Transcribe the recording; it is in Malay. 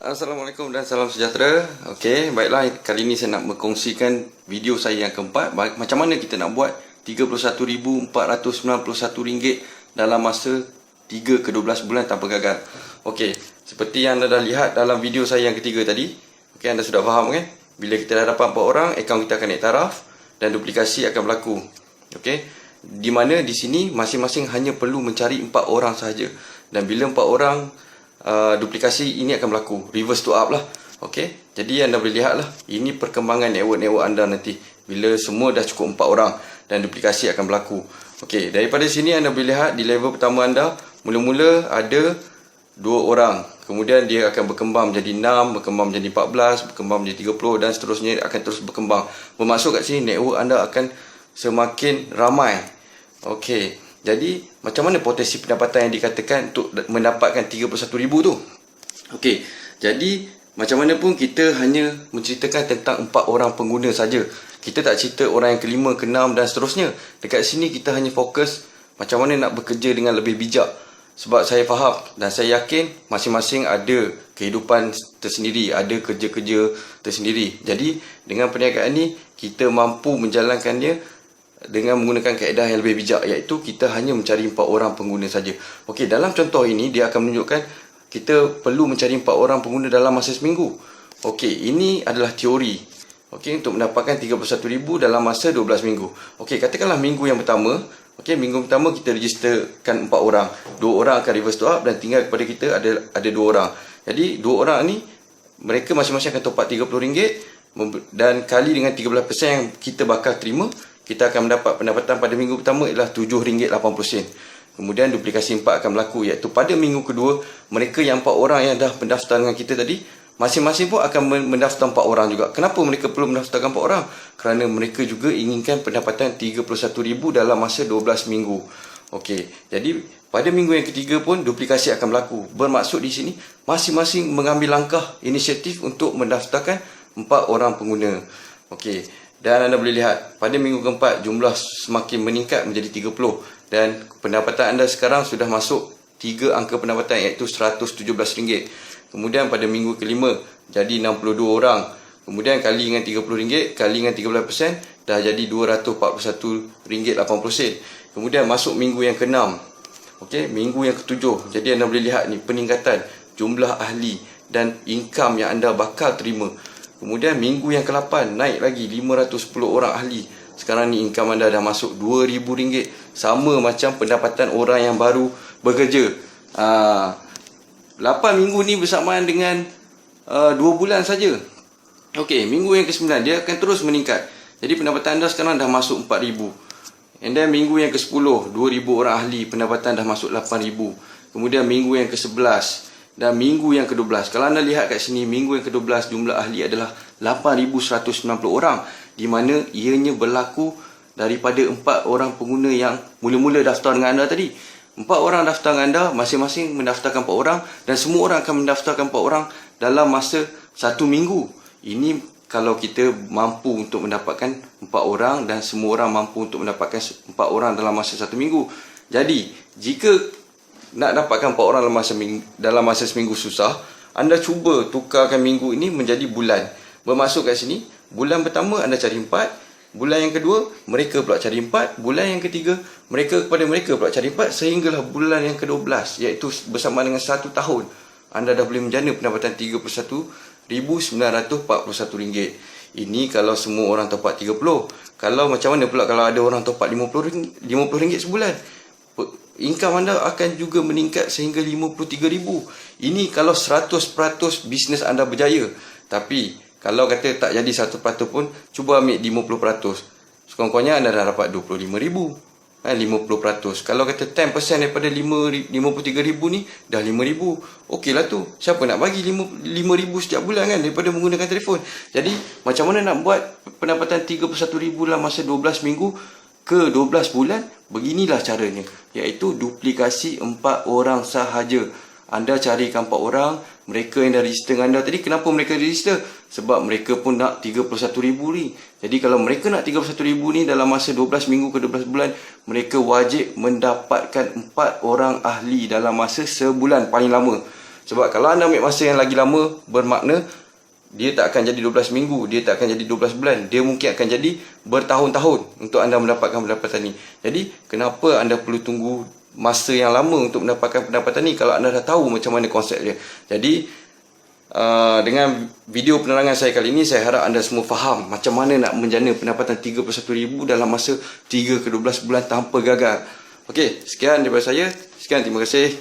Assalamualaikum dan salam sejahtera. Okey, baiklah, kali ini saya nak berkongsikan video saya yang keempat. Macam mana kita nak buat RM31,491 dalam masa 3 ke 12 bulan tanpa gagal. Okey, seperti yang anda dah lihat dalam video saya yang ketiga tadi. Okey, anda sudah faham kan? Bila kita dah dapat 4 orang, akaun kita akan naik taraf dan duplikasi akan berlaku. Okey, di mana di sini masing-masing hanya perlu mencari 4 orang sahaja. Dan bila 4 orang duplikasi ini akan berlaku, reverse to up lah. Okey, jadi anda boleh lihat lah, ini perkembangan network anda nanti bila semua dah cukup 4 orang dan duplikasi akan berlaku. Okey, daripada sini anda boleh lihat di level pertama anda mula-mula ada 2 orang, kemudian dia akan berkembang menjadi 6, berkembang menjadi 14, berkembang menjadi 30 dan seterusnya akan terus berkembang. Bermaksud kat sini network anda akan semakin ramai. Okey, jadi macam mana potensi pendapatan yang dikatakan untuk mendapatkan 31,000 tu? Okey, jadi macam mana pun kita hanya menceritakan tentang 4 orang pengguna saja. Kita tak cerita orang yang kelima, keenam dan seterusnya. Dekat sini kita hanya fokus macam mana nak bekerja dengan lebih bijak. Sebab saya faham dan saya yakin masing-masing ada kehidupan tersendiri, ada kerja-kerja tersendiri. Jadi dengan perniagaan ni kita mampu menjalankannya dengan menggunakan kaedah yang lebih bijak, iaitu kita hanya mencari 4 orang pengguna saja. Okey, dalam contoh ini dia akan menunjukkan kita perlu mencari 4 orang pengguna dalam masa seminggu. Okey, ini adalah teori. Okey, untuk mendapatkan 31,000 dalam masa 12 minggu. Okey, katakanlah minggu yang pertama. Okey, minggu pertama kita registerkan 4 orang. 2 orang akan reverse to up dan tinggal kepada kita ada 2 orang. Jadi 2 orang ni mereka masing-masing akan top up RM30 dan kali dengan 13% yang kita bakal terima, kita akan mendapat pendapatan pada minggu pertama ialah RM7.80. Kemudian duplikasi 4 akan berlaku, iaitu pada minggu kedua mereka yang 4 orang yang dah mendaftar dengan kita tadi, masing-masing pun akan mendaftar 4 orang juga. Kenapa mereka perlu mendaftarkan 4 orang? Kerana mereka juga inginkan pendapatan 31,000 dalam masa 12 minggu. Okey, jadi pada minggu yang ketiga pun duplikasi akan berlaku. Bermaksud di sini masing-masing mengambil langkah inisiatif untuk mendaftarkan 4 orang pengguna. Okey, dan anda boleh lihat pada minggu keempat jumlah semakin meningkat menjadi 30 dan pendapatan anda sekarang sudah masuk 3 angka pendapatan, iaitu RM117. Kemudian pada minggu kelima jadi 62 orang. Kemudian kali dengan RM30 kali dengan 13% dah jadi RM241.80. Kemudian masuk minggu yang ke-6. Okey, minggu yang ke-7. Jadi anda boleh lihat ni peningkatan jumlah ahli dan income yang anda bakal terima. Kemudian minggu yang ke-8 naik lagi 510 orang ahli. Sekarang ni income anda dah masuk RM2,000. Sama macam pendapatan orang yang baru bekerja. 8 minggu ni bersamaan dengan 2 bulan saja. Okey, minggu yang ke-9 dia akan terus meningkat. Jadi pendapatan anda sekarang dah masuk RM4,000. And then minggu yang ke-10 2,000 orang ahli, pendapatan dah masuk RM8,000. Kemudian minggu yang ke-11 dan minggu yang ke-12. Kalau anda lihat kat sini, minggu yang ke-12 jumlah ahli adalah 8,190 orang, di mana ianya berlaku daripada 4 orang pengguna yang mula-mula daftar dengan anda tadi. 4 orang daftar dengan anda, masing-masing mendaftarkan 4 orang dan semua orang akan mendaftarkan 4 orang dalam masa 1 minggu. Ini kalau kita mampu untuk mendapatkan 4 orang dan semua orang mampu untuk mendapatkan 4 orang dalam masa 1 minggu. Jadi, jika nak dapatkan 4 orang dalam masa seminggu susah, anda cuba tukarkan minggu ini menjadi bulan. Bermaksud kat sini, bulan pertama anda cari 4, bulan yang kedua mereka pula cari 4, bulan yang ketiga mereka pula cari 4, sehinggalah bulan yang ke-12, iaitu bersama dengan 1 tahun anda dah boleh menjana pendapatan RM31,941. Ini kalau semua orang top up 30. Kalau macam mana pula kalau ada orang top up RM50 sebulan? Income anda akan juga meningkat sehingga RM53,000. Ini kalau 100% bisnes anda berjaya. Tapi kalau kata tak jadi 100% pun, cuba ambil 50%. Sekurang-kurangnya anda dah dapat RM25,000. 50%. Kalau kata 10% daripada RM53,000 ni dah RM5,000. Okeylah tu. Siapa nak bagi RM5,000 setiap bulan kan daripada menggunakan telefon. Jadi macam mana nak buat pendapatan RM31,000 dalam masa 12 minggu ke 12 bulan? Beginilah caranya, iaitu duplikasi 4 orang sahaja. Anda carikan 4 orang, mereka yang dah register dengan anda tadi. Kenapa mereka register? Sebab mereka pun nak 31,000 ni. Jadi kalau mereka nak 31,000 ni dalam masa 12 minggu ke 12 bulan, mereka wajib mendapatkan 4 orang ahli dalam masa sebulan paling lama. Sebab kalau anda ambil masa yang lagi lama, bermakna dia tak akan jadi 12 minggu, dia tak akan jadi 12 bulan. Dia mungkin akan jadi bertahun-tahun untuk anda mendapatkan pendapatan ni. Jadi, kenapa anda perlu tunggu masa yang lama untuk mendapatkan pendapatan ni kalau anda dah tahu macam mana konsep dia. Jadi, dengan video penerangan saya kali ini, saya harap anda semua faham macam mana nak menjana pendapatan RM31,000 dalam masa 3 ke 12 bulan tanpa gagal. Okey, sekian daripada saya. Sekian, terima kasih.